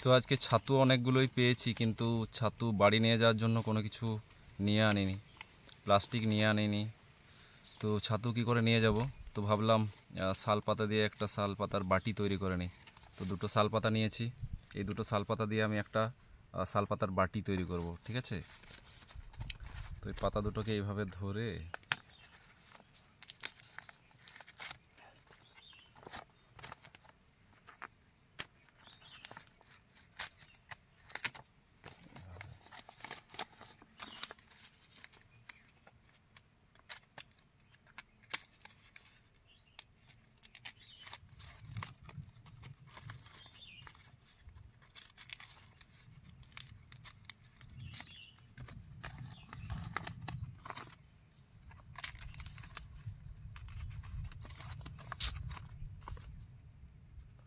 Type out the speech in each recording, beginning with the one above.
তো আজকে ছাতু অনেকগুলোই পেয়েছি, কিন্তু ছাতু বাড়ি নিয়ে যাওয়ার জন্য কোনো কিছু নিয়ে আনিনি, প্লাস্টিক নিয়ে আনিনি। তো ছাতু কি করে নিয়ে যাব? তো ভাবলাম শাল পাতা দিয়ে একটা শাল পাতার বাটি তৈরি করে নিই। তো দুটো শাল পাতা নিয়েছি, এই দুটো শাল পাতা দিয়ে আমি একটা শাল পাতার বাটি তৈরি করব, ঠিক আছে? তো এই পাতা দুটোকে এইভাবে ধরে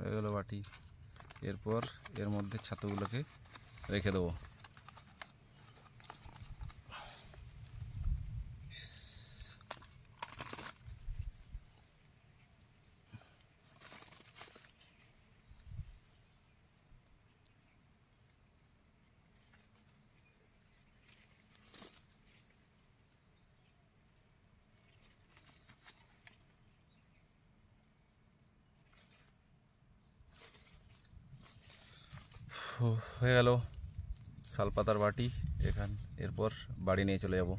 হয়ে গেল বাটি। এরপর এর মধ্যে ছাতুগুলোকে রেখে দেবো। হয়ে গেল শালপাতার বাটি। এরপর বাড়ি নিয়ে চলে যাব।